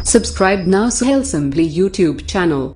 Subscribe now Suhail Simply YouTube channel.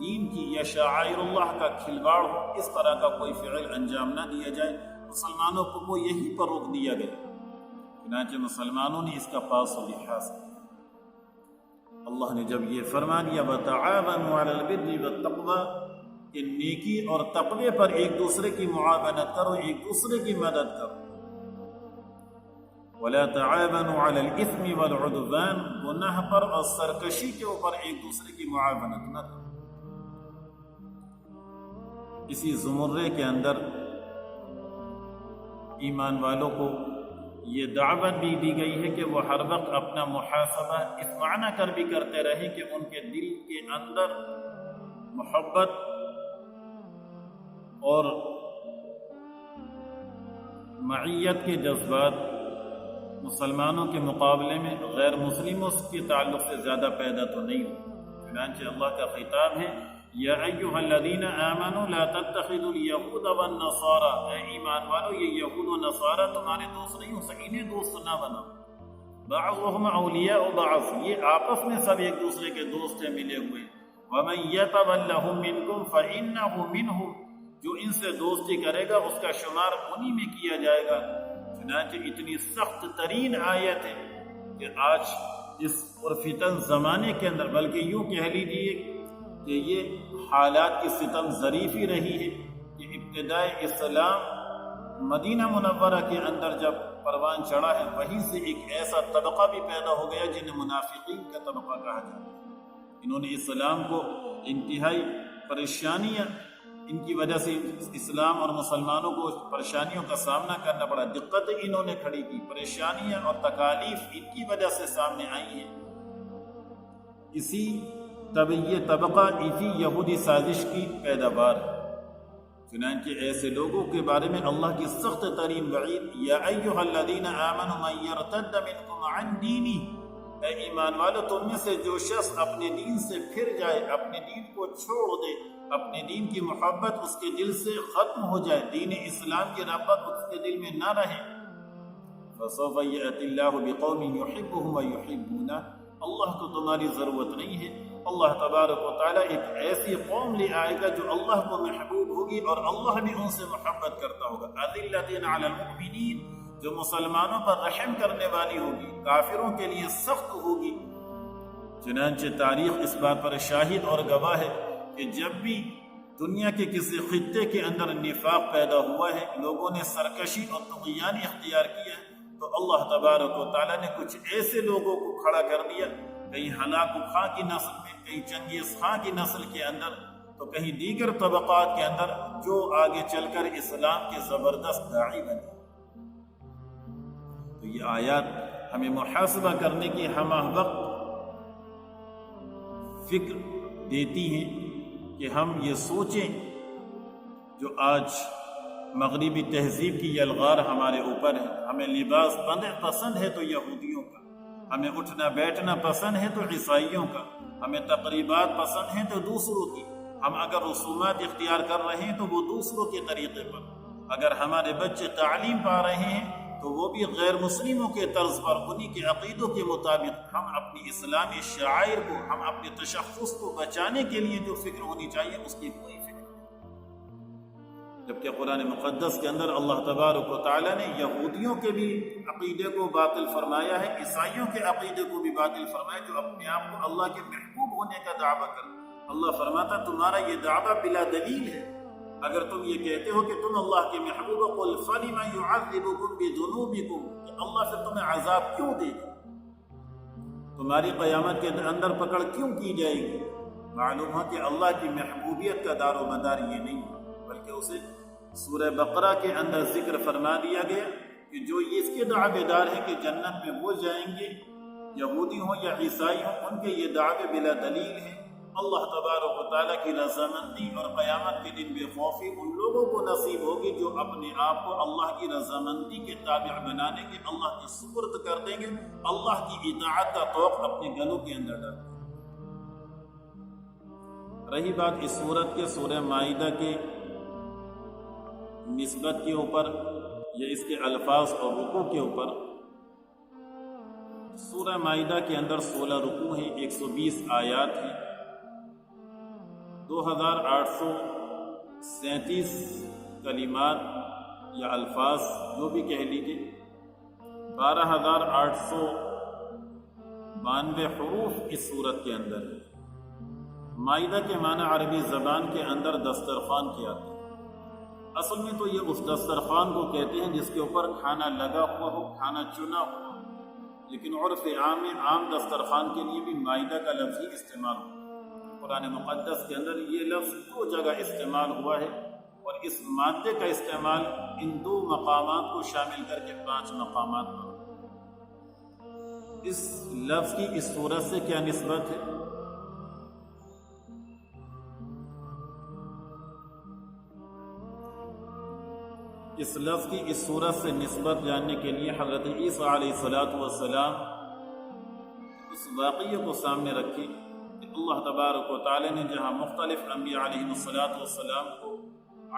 دین کی یا شعائر اللہ کا کھلواڑ ہو، اس طرح کا کوئی فعل انجام نہ دیا جائے۔ مسلمانوں کو یہی پر روک دیا گیا، چنانچہ مسلمانوں نے اس کا پاس و لحاظ کیا۔ اللہ نے جب یہ فرما دیا وَتَعَاوَنُوا عَلَى الْبِرِّ وَالتَّقْوَىٰ کہ نیکی اور تقوی پر ایک دوسرے کی معاونت کرو، ایک دوسرے کی مدد کرو، وَلَا تَعَاوَنُوا عَلَى الْإِثْمِ وَالْعُدْوَانِ گناہ پر اور سرکشی کے اوپر ایک دوسرے کی معاونت نہ کرو۔ اسی زمرے کے اندر ایمان والوں کو یہ دعوت بھی دی گئی ہے کہ وہ ہر وقت اپنا محاسبہ اس معنی کر بھی کرتے رہیں کہ ان کے دل کے اندر محبت اور معیت کے جذبات مسلمانوں کے مقابلے میں غیر مسلموں کے تعلق سے زیادہ پیدا تو نہیں ہو۔ چنانچہ اللہ کا خطاب ہے یا ایھا الذین آمنوا لا تتخذوا اليہود والنصارى، اے ایمان والو یہ یہود و نصارہ تمہارے دوست نہیں ہو سکے، انہیں دوست نہ بناؤ۔ بعضهم اولیاء بعض، یہ آپس میں سب ایک دوسرے کے دوست ہیں، ملے ہوئے۔ ومن یتولھم منکم فانہ منہم، جو ان سے دوستی کرے گا اس کا شمار انہی میں کیا جائے گا۔ چنانچہ اتنی سخت ترین آیت ہے کہ آج اس پرفتن زمانے کے اندر، بلکہ یوں کہہ لیجیے کہ یہ حالات کی ستم ظریفی رہی ہے کہ ابتدائے اسلام مدینہ منورہ کے اندر جب پروان چڑھا ہے، وہیں سے ایک ایسا طبقہ بھی پیدا ہو گیا جنہیں منافقین کا طبقہ کہا جاتا ہے۔ انہوں نے اسلام کو انتہائی پریشانیاں، ان کی وجہ سے اسلام اور مسلمانوں کو پریشانیوں کا سامنا کرنا پڑا، دقتیں انہوں نے کھڑی کی، پریشانیاں اور تکالیف ان کی وجہ سے سامنے آئی ہیں۔ اسی یہ طبقہ اسی یہودی سازش کی پیداوار ہے۔ چنانچہ ایسے لوگوں کے بارے میں اللہ کی سخت ترین وعید یا ایھا الذین آمنوا من یرتد منکم عن دینہ، اے ایمان والو تم میں سے جو شخص اپنے دین سے پھر جائے، اپنے دین کو چھوڑ دے، اپنے دین کی محبت اس کے دل سے ختم ہو جائے، دین اسلام کی رغبت اس کے دل میں نہ رہے، فسوف یأتی اللہ بقوم یحبهم ویحبونہ، اللہ کو تمہاری ضرورت نہیں ہے، اللہ تبارک و تعالیٰ ایک ایسی قوم لے آئے گا جو اللہ کو محبوب ہوگی اور اللہ بھی ان سے محبت کرتا ہوگا۔ اذلۃ علی المؤمنین، جو مسلمانوں پر رحم کرنے والی ہوگی، کافروں کے لیے سخت ہوگی۔ چنانچہ تاریخ اس بات پر شاہد اور گواہ ہے کہ جب بھی دنیا کے کسی خطے کے اندر نفاق پیدا ہوا ہے، لوگوں نے سرکشی اور طغیان اختیار کیا ہے، تو اللہ تبارک و تعالیٰ نے کچھ ایسے لوگوں کو کھڑا کر دیا، کہیں ہلاکو خاں کی نسل میں، کہیں چنگیز خاں کی نسل کے اندر، تو کہیں دیگر طبقات کے اندر، جو آگے چل کر اسلام کے زبردست داعی بنے۔ تو یہ آیات ہمیں محاسبہ کرنے کی ہمہ وقت فکر دیتی ہیں کہ ہم یہ سوچیں، جو آج مغربی تہذیب کی یلغار ہمارے اوپر ہے، ہمیں لباس پسند ہے تو یہودیوں کا، ہمیں اٹھنا بیٹھنا پسند ہے تو عیسائیوں کا، ہمیں تقریبات پسند ہیں تو دوسروں کی، ہم اگر رسومات اختیار کر رہے ہیں تو وہ دوسروں کے طریقے پر، اگر ہمارے بچے تعلیم پا رہے ہیں تو وہ بھی غیر مسلموں کے طرز پر، انہی کے عقیدوں کے مطابق۔ ہم اپنی اسلامی شعائر کو، ہم اپنے تشخص کو بچانے کے لیے جو فکر ہونی چاہیے اس کی کوئی فکر نہیں، جبکہ قرآن مقدس کے اندر اللہ تبارک و تعالیٰ نے یہودیوں کے بھی عقیدے کو باطل فرمایا ہے، عیسائیوں کے عقیدے کو بھی باطل فرمایا، جو اپنے آپ کو اللہ کے محبوب ہونے کا دعویٰ کرتے۔ اللہ فرماتا تمہارا یہ دعویٰ بلا دلیل ہے، اگر تم یہ کہتے ہو کہ تم اللہ کے محبوب ہو، قل فلم یعذبکم بذنوبکم، کہ اللہ سے تمہیں عذاب کیوں دے گا، تمہاری قیامت کے اندر پکڑ کیوں کی جائے گی؟ معلوم ہے کہ اللہ کی محبوبیت کا دار و مدار یہ نہیں ہے، بلکہ اسے سورہ بقرہ کے اندر ذکر فرما دیا گیا کہ جو اس کے دعوے دار ہیں کہ جنت میں وہ جائیں گے، یہودی ہوں یا عیسائی ہوں، ان کے یہ دعوے بلا دلیل ہیں۔ اللہ تبارک و تعالیٰ کی رضامندی اور قیامت کے دن بے خوفی ان لوگوں کو نصیب ہوگی جو اپنے آپ کو اللہ کی رضامندی کے تابع بنانے کے اللہ کے سپرد کر دیں گے، اللہ کی اطاعت کا طوق اپنے گلوں کے اندر ڈالیں گے۔ رہی بات اس سورت کے سورہ مائدہ کے نسبت کے اوپر یا اس کے الفاظ اور رکوع کے اوپر، سورہ مائدہ کے اندر 16 رکوع ہیں، 120 آیات ہیں۔ 2837 کلمات یا الفاظ جو بھی کہہ لیجیے، 12892 حروف اس صورت کے اندر ہے۔ مائدہ کے معنی عربی زبان کے اندر دسترخوان کے آتے ہیں۔ اصل میں تو یہ اس دسترخوان کو کہتے ہیں جس کے اوپر کھانا لگا ہوا ہو، کھانا چنا ہوا ہو، لیکن عرف عام میں عام دسترخوان کے لیے بھی مائدہ کا لفظ ہی استعمال ہوا۔ قرآن مقدس کے اندر یہ لفظ 2 جگہ استعمال ہوا ہے، اور اس مادے کا استعمال ان 2 مقامات کو شامل کر کے 5 مقامات پر۔ اس لفظ کی اس صورت سے کیا نسبت ہے؟ اس لفظ کی اس صورت سے نسبت جاننے کے لیے حضرت عیسیٰ علیہ السلام اس واقعے کو سامنے رکھیں کہ اللہ تبارک و تعالی نے جہاں مختلف انبیاء علیہ السلام کو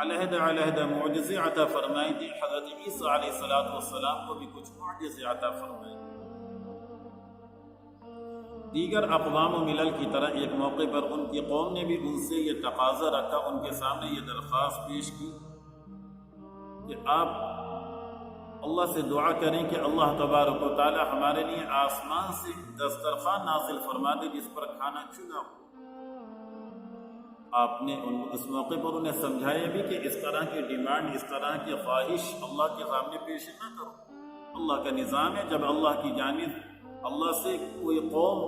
علیحدہ معجزے عطا فرمائی تھی، حضرت عیسیٰ علیہ السلام کو بھی کچھ معجزے عطا فرمائی۔ دیگر اقوام و ملل کی طرح ایک موقع پر ان کی قوم نے بھی ان سے یہ تقاضا رکھا، ان کے سامنے یہ درخواست پیش کی کہ آپ اللہ سے دعا کریں کہ اللہ تبارک و تعالی ہمارے لیے آسمان سے دسترخوان نازل فرما دے جس پر کھانا چنا ہو۔ آپ نے اس موقع پر انہیں سمجھایا بھی کہ اس طرح کی ڈیمانڈ، اس طرح کی خواہش اللہ کے سامنے پیش نہ کرو۔ اللہ کا نظام ہے، جب اللہ کی جانب اللہ سے کوئی قوم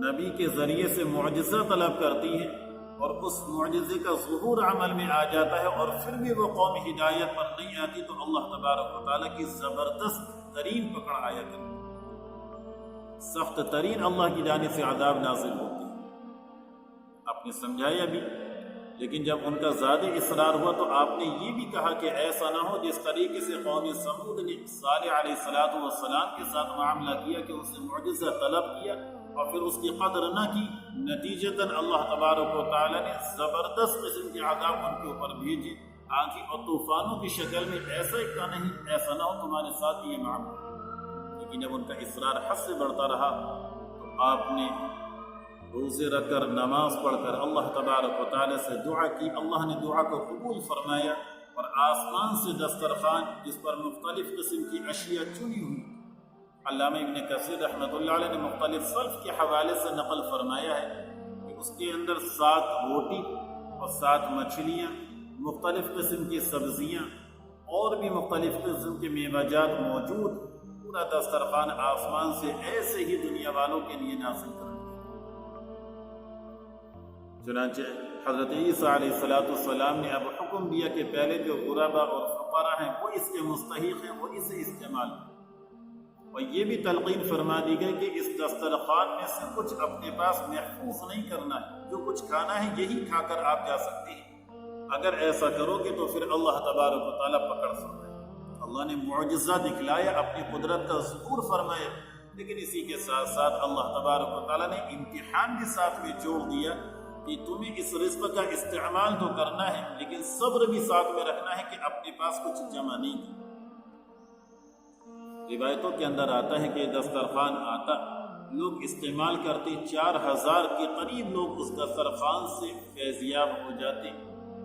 نبی کے ذریعے سے معجزہ طلب کرتی ہے اور اس معجزے کا ظہور عمل میں آ جاتا ہے اور پھر بھی وہ قوم ہدایت پر نہیں آتی، تو اللہ تبارک و تعالیٰ کی زبردست ترین پکڑ آیا کرتی، سخت ترین اللہ کی جانب سے عذاب نازل ہوتی ہے۔ آپ نے سمجھایا بھی، لیکن جب ان کا زیادہ اصرار ہوا تو آپ نے یہ بھی کہا کہ ایسا نہ ہو جس طریقے سے قوم سمود نے صالح علیہ السلام کے ساتھ معاملہ کیا کہ اس سے معجزہ طلب کیا اور پھر اس کی قدر نہ کی، نتیجتاً اللہ تبارک و تعالی نے زبردست قسم کے عذاب ان کے اوپر بھیجے، آندھی اور طوفانوں کی شکل میں۔ ایسا ہی کا نہیں، ایسا نہ ہو تمہارے ساتھ یہ معاملہ۔ لیکن جب ان کا اصرار حد سے بڑھتا رہا تو آپ نے روزے رکھ کر، نماز پڑھ کر اللہ تبارک و تعالی سے دعا کی، اللہ نے دعا کو قبول فرمایا اور آسمان سے دسترخوان جس پر مختلف قسم کی اشیاء چنی ہوئی۔ علامہ ابن کثیر رحمۃ اللہ علیہ نے مختلف سلف کے حوالے سے نقل فرمایا ہے کہ اس کے اندر 7 روٹی اور 7 مچھلیاں، مختلف قسم کی سبزیاں اور بھی مختلف قسم کے میوہ جات موجود، پورا دسترخوان آسمان سے ایسے ہی دنیا والوں کے لیے نازل کر دیا۔ چنانچہ حضرت عیسیٰ علیہ السلام نے اب حکم دیا کہ پہلے جو غربا اور فقراء ہیں وہ اس کے مستحق ہیں، وہ اسے استعمال کریں، اور یہ بھی تلقین فرما دی گئی کہ اس دسترخوان میں سے کچھ اپنے پاس محفوظ نہیں کرنا ہے، جو کچھ کھانا ہے یہی کھا کر آپ جا سکتے ہیں۔ اگر ایسا کرو گے تو پھر اللہ تبارک و تعالیٰ پکڑ سکتا ہے۔ اللہ نے معجزہ دکھلایا، اپنی قدرت کا ظہور فرمایا، لیکن اسی کے ساتھ ساتھ اللہ تبارک و تعالیٰ نے امتحان بھی ساتھ میں جوڑ دیا کہ تمہیں اس رزق کا استعمال تو کرنا ہے، لیکن صبر بھی ساتھ میں رکھنا ہے کہ اپنے پاس کچھ جمع نہیں کیا۔ روایتوں کے اندر آتا ہے کہ دسترخوان آتا، لوگ استعمال کرتے، 4000 کے قریب لوگ اس دسترخوان سے فیضیاب ہو جاتے،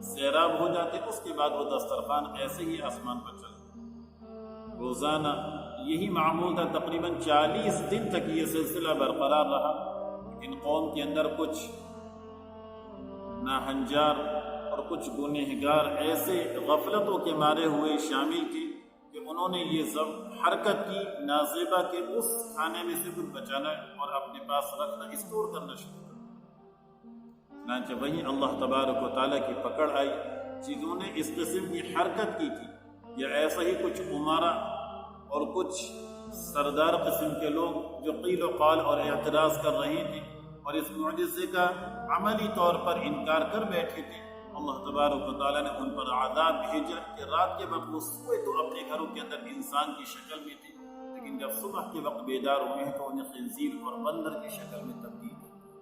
سیراب ہو جاتے، اس کے بعد وہ دسترخوان ایسے ہی آسمان پر چلتا۔ روزانہ یہی معمول تھا، تقریباً 40 دن تک یہ سلسلہ برقرار رہا، لیکن قوم کے اندر کچھ ناہنجار اور کچھ گنہگار ایسے غفلتوں کے مارے ہوئے شامل تھے کہ انہوں نے یہ سب حرکت کی نازیبا کے اس کھانے میں سے کچھ بچانا اور اپنے پاس رکھنا، اسٹور کرنا شروع کر۔ چنانچہ وہیں اللہ تبارک و تعالیٰ کی پکڑ آئی، چیزوں نے اس قسم کی حرکت کی تھی، یا ایسا ہی کچھ عمارہ اور کچھ سردار قسم کے لوگ جو قیل و قال اور اعتراض کر رہے تھے اور اس معجزے کا عملی طور پر انکار کر بیٹھے تھے، اللہ تبارک و تعالیٰ نے ان پر عذاب بھیجا کہ رات کے وقت وہ سوئے تو اپنے گھروں کے اندر انسان کی شکل میں تھے، لیکن جب صبح کے وقت بیدار ہوئے ہیں تو انہیں خنزیر اور بندر کی شکل میں تبدیل کر دیا۔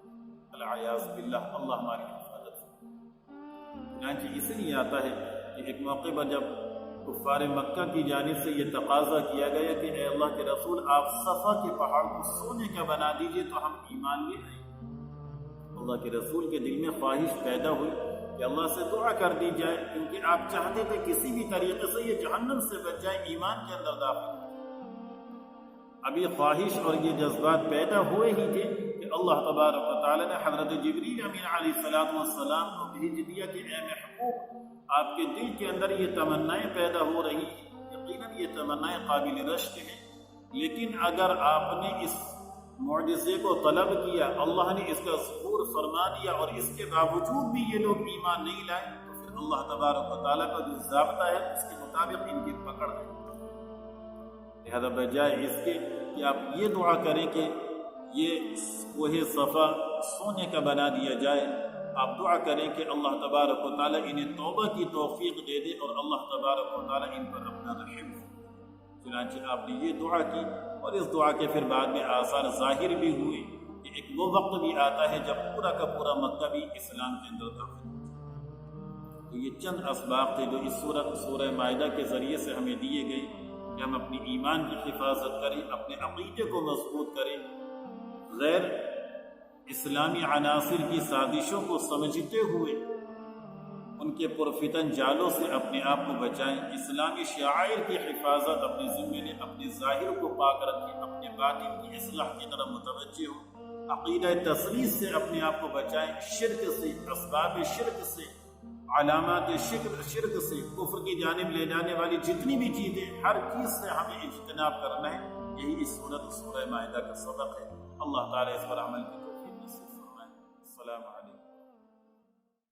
العیاذ باللہ، اللہ ہماری حفاظت فرمائے۔ چنانچہ اس لیے آتا ہے کہ ایک موقع پر جب کفار مکہ کی جانب سے یہ تقاضا کیا گیا کہ اے اللہ کے رسول، آپ صفا کے پہاڑ کو سونے کا بنا دیجئے تو ہم ایمان لے آئیں۔ اللہ کے رسول کے دل میں خواہش پیدا ہوئی کہ اللہ سے دعا کر دی جائے، کیونکہ آپ چاہتے تھے کسی بھی طریقے سے یہ جہنم سے بچ جائے، ایمان کے اندر داخل ہو۔ ابھی خواہش اور یہ جذبات پیدا ہوئے ہی تھے کہ اللہ تبارک و تعالی نے حضرت جبریل امین علیہ السلام کو بھیج دیا کہ اے محبوب، آپ کے دل کے اندر یہ تمنائیں پیدا ہو رہی ہیں، یقیناً یہ تمنائیں قابل رشک ہیں، لیکن اگر آپ نے اس معجزے کو طلب کیا، اللہ نے اس کا ظہور فرما دیا اور اس کے باوجود بھی یہ لوگ ایمان نہیں لائے، تو پھر اللہ تبارک و تعالیٰ کا جو ضابطہ ہے اس کے مطابق ان کی پکڑ ہے۔ لہذا بجائے اس کے کہ آپ یہ دعا کریں کہ یہ کوہ صفا سونے کا بنا دیا جائے، آپ دعا کریں کہ اللہ تبارک و تعالیٰ انہیں توبہ کی توفیق دے دے اور اللہ تبارک و تعالیٰ ان پر اپنا رحم ہو۔ چنانچہ آپ نے یہ دعا کی، اور اس دعا کے پھر بعد میں آثار ظاہر بھی ہوئے کہ ایک وہ وقت بھی آتا ہے جب پورا کا پورا مکہ بھی اسلام کے اندر داخل ہو جائے۔ تو یہ چند اسباب تھے جو اس سورہ مائدہ کے ذریعے سے ہمیں دیے گئے کہ ہم اپنی ایمان کی حفاظت کریں، اپنے عقیدے کو مضبوط کریں، غیر اسلامی عناصر کی سازشوں کو سمجھتے ہوئے ان کے پرفتن جالوں سے اپنے آپ کو بچائیں، اسلامی شعائر کی حفاظت اپنے ذمے لیں، اپنے ظاہر کو پاک رکھیں، اپنے باطن کی اصلاح کی طرف متوجہ ہوں، عقیدہ تثلیث سے اپنے آپ کو بچائیں، شرک سے، اسباب شرک سے، علامات شرک سے، کفر کی جانب لے جانے والی جتنی بھی چیزیں، ہر چیز سے ہمیں اجتناب کرنا ہے۔ یہی اس سورہ مائدہ کا سبق ہے۔ اللہ تعالیٰ اس پر عمل کی توفیق نصیب فرمائے۔ السلام علیکم۔